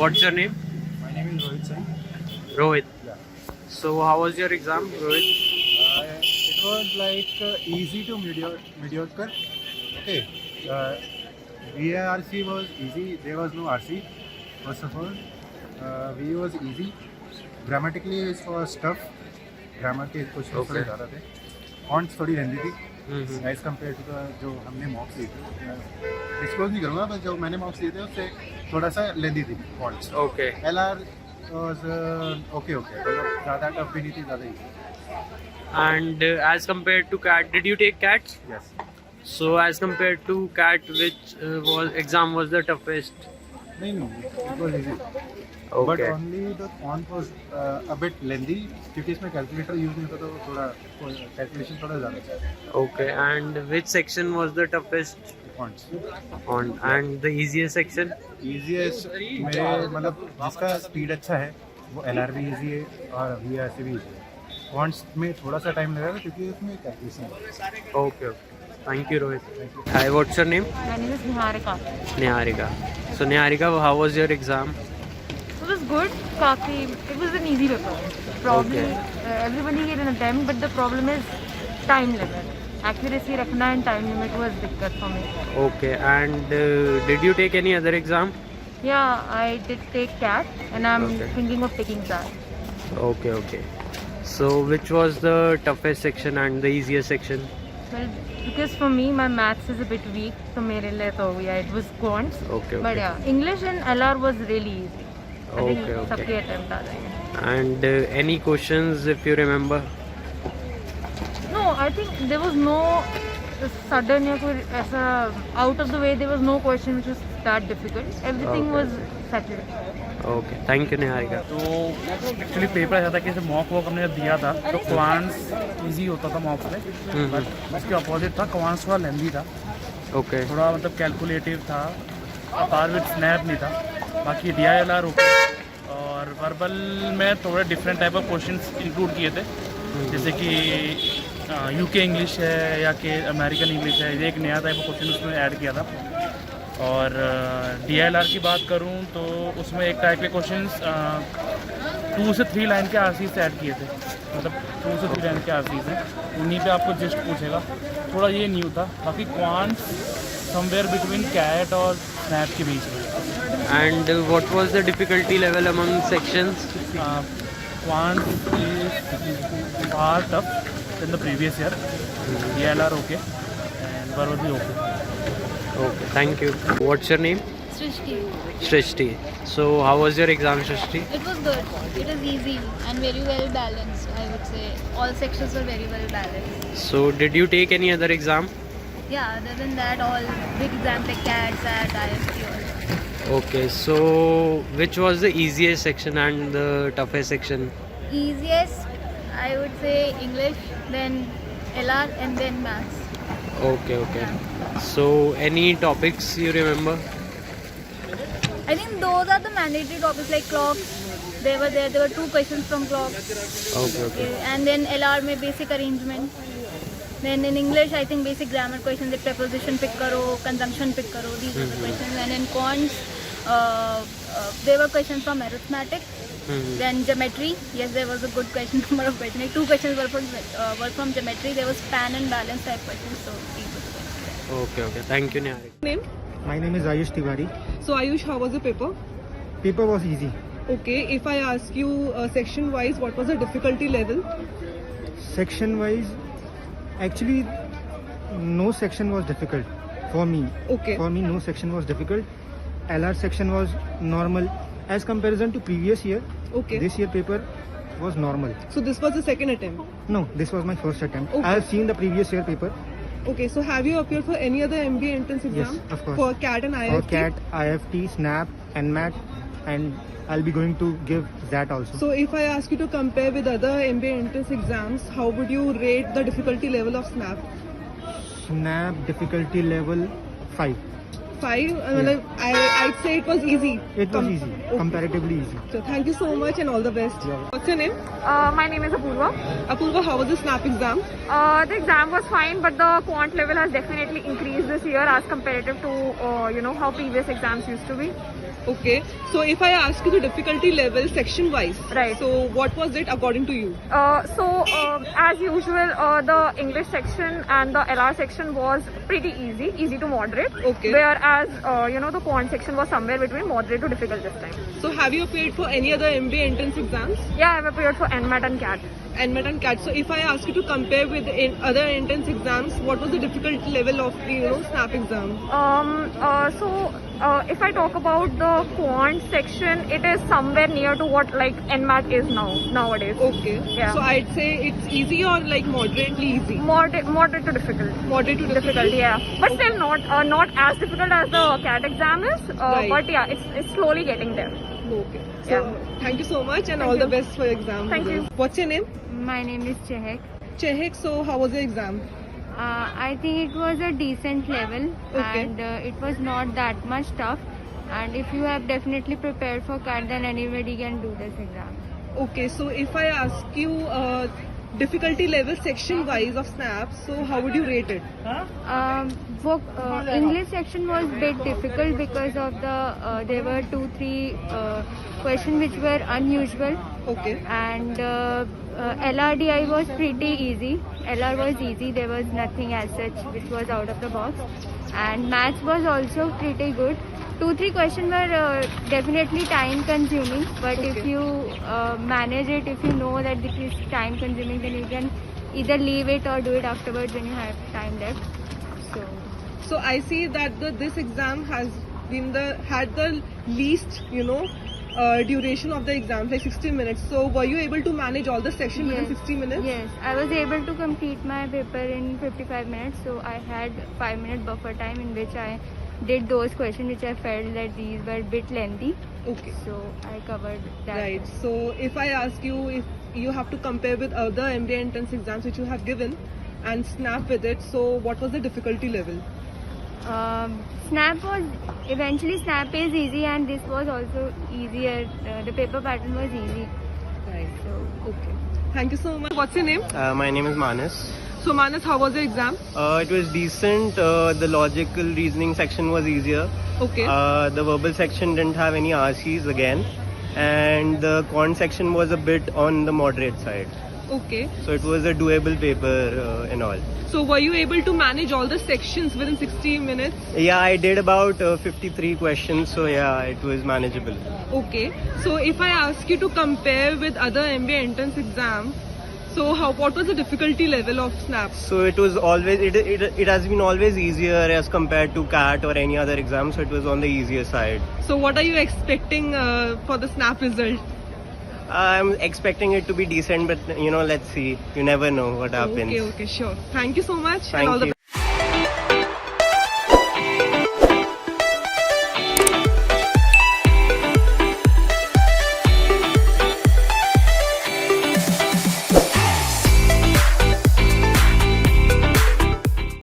What's your name? My name is Rohit Singh. Rohit. Yeah. So how was your exam, Rohit? It was like easy to mediocre. Okay. Uh, VARC was easy. There was no RC. First of all, VA was easy. Grammatically it was tough. Grammar के कुछ थोड़े ज़्यादा थे. Fonts थोड़ी लेंदी थी as compare to जो हमने मॉक्स लिए थे. डिस्क्लोज नहीं करूँगा, बस जो मैंने मॉक्स लिए थे उससे थोड़ा सा लेंदी थी fonts. Okay. LR was okay. मतलब ज़्यादा टफ भी नहीं थी, ज़्यादा easy. And as compared to CAT, did you take CAT? Yes. So as compared to CAT, which exam was the toughest? No, it was easy. Okay. But only the font was a bit lengthy क्योंकि इसमें calculator use नहीं होता तो थोड़ा calculation थोड़ा ज़्यादा था. Okay. And which section was the toughest? Fonts. Font. And the easiest section? Easiest मेरे मतलब जिसका स्पीड अच्छा है वो LR भी easy है और VRC भी easy है. Fonts में थोड़ा सा टाइम लगेगा क्योंकि उसमें कैलकुलेशन है. Okay. Thank you, Rohit. Hi, what's your name? My name is Niharika. Niharika. So Niharika, how was your exam? It was good. It was an easy paper. Probably everybody get an attempt, but the problem is time limit. Accuracy रखना and time limit was दिक्कत for me. Okay. And did you take any other exam? Yeah, I did take CAT and I'm Okay. thinking of taking that. Okay. So which was the toughest section and the easiest section? Well, because for me my maths is a bit weak, so मेरे लिए तो yeah it was quants. Okay. But yeah, English and LR was really easy. I think Okay. सबके attempt आ जाएंगे. And any questions if you remember? No, I think there was no sudden या कोई ऐसा out of the way. There was no question which was that difficult. Everything Okay. was settled. Okay. Thank you, Niharika. तो actually paper ऐसा था कि जैसे mock walk हमने जब दिया था तो क्वांट्स इजी होता था मॉक में, बट उसके अपोजिट था, क्वांट्स थोड़ा लेंदी था, Okay. थोड़ा मतलब कैलकुलेटिव था, अपार विद स्नैप नहीं था. बाकी DILR ओके. और वर्बल में थोड़े different type of questions include किए थे, जैसे कि UK इंग्लिश है या कि अमेरिकन इंग्लिश है, ये एक नया टाइप ऑफ क्वेश्चन उसमें ऐड किया था. और DILR की बात करूं तो उसमें एक टाइप के क्वेश्चंस 2 से 3 लाइन के RCs ऐड किए थे, मतलब 2 से 3 लाइन के RCs हैं, उन्हीं पे आपको जस्ट पूछेगा. थोड़ा ये न्यू था. बाकी क्वांट्स समवेयर बिटवीन कैट और स्नैप के बीच में. And what was the difficulty level among sections? Quant is far tough than the previous year. DILR okay and verbal भी okay. Okay. Thank you. What's your name? Srishti. Shrishti. So how was your exam, Shrishti? It was good. It was easy and very well balanced, I would say. All sections were very well balanced. So did you take any other exam? Yeah, other than that, all big exams like CAT, SAT, IST, all. Okay. So which was the easiest section and the toughest section? Easiest, I would say English, then LR, and then Maths. Okay. So any topics you remember? I think those are the mandatory topics like clocks. They were there. There were 2 questions from clocks. Okay. And then LR में basic arrangement. Then in English, I think basic grammar questions like preposition pick karo, conjunction pick karo. These were the questions. And in quants, there were questions from arithmetic. Then geometry. Yes, there was a good question number of questions. Like 2 questions were from geometry. There was span and balance type questions. So these were the questions. Okay. Thank you, Niharika. Name? My name is Ayush Tiwari. So Ayush, how was the paper? Paper was easy. Okay, if I ask you section wise, what was the difficulty level? Section wise, actually no section was difficult for me. Okay. For me no section was difficult. LR section was normal as comparison to previous year. Okay. This year paper was normal. So this was the second attempt. No, this was my first attempt. Okay. I have seen the previous year paper. Okay, so have you appeared for any other MBA entrance exam? Yes, of course. For CAT and IFT? For CAT, IFT, SNAP, NMAT, and I'll be going to give that also. So if I ask you to compare with other MBA entrance exams, how would you rate the difficulty level of SNAP? SNAP difficulty level 5. 5. I'd say it was easy. It was easy, Okay. comparatively easy. So thank you so much and all the best. What's your name? My name is Apurva. Apurva, how was the SNAP exam? The exam was fine, but the quant level has definitely increased this year as comparative to how previous exams used to be. Okay. So if I ask you the difficulty level section wise, Right. So what was it according to you? As usual, the English section and the LR section was pretty easy to moderate. Okay. Whereas the quant section was somewhere between moderate to difficult this time. So have you appeared for any other MBA entrance exams? Yeah, I've appeared for NMAT and CAT. NMAT and CAT. So if I ask you to compare with other entrance exams, what was the difficulty level of the SNAP exam? If I talk about the quant section, it is somewhere near to what like NMAT is nowadays. Okay. Yeah. So I'd say it's easy or like moderately easy. Moderate to difficult. Moderate to difficult. Yeah, but still not as difficult as the CAT exam is. Right. But yeah, it's slowly getting there. Okay. So thank you so much and all the best for your exam. Thank you. What's your name? My name is Chehek. Chehek. So how was your exam? I think it was a decent level Okay. and it was not that much tough. And if you have definitely prepared for CAT, then anybody can do this exam. Okay. So if I ask you difficulty level section wise of SNAP, so how would you rate it? English section was bit difficult because of the there were 2-3 questions which were unusual, Okay. and LRDI was pretty easy. LR was easy, there was nothing as such which was out of the box, and maths was also pretty good. 2-3 questions were definitely time consuming, but if Okay. you manage it, if you know that this is time consuming, then you can either leave it or do it afterwards when you have time left. So I see that this exam has been had the least duration of the exam, like 60 minutes. So were you able to manage all the section within 60 minutes? Yes, I was able to complete my paper in 55 minutes. So I had 5-minute buffer time in which I did those questions which I felt that these were a bit lengthy. Okay. So I covered that. Right. So if I ask you if you have to compare with other MBA entrance exams which you have given and SNAP with it, so what was the difficulty level? SNAP is easy, and this was also easier. The paper pattern was easy. Right. So Okay. Thank you so much. What's your name? My name is Manas. So Manas, how was your exam? It was decent. The logical reasoning section was easier. Okay. The verbal section didn't have any RCs again. And the quant section was a bit on the moderate side. Okay. So it was a doable paper and all. So were you able to manage all the sections within 60 minutes? Yeah, I did about 53 questions. So yeah, it was manageable. Okay. So if I ask you to compare with other MBA entrance exam, so what was the difficulty level of SNAP? So it was always, it has been always easier as compared to CAT or any other exam. So it was on the easier side. So what are you expecting for the SNAP result? I'm expecting it to be decent, but let's see. You never know what happens. Okay, sure. Thank you so much and Thank all the you.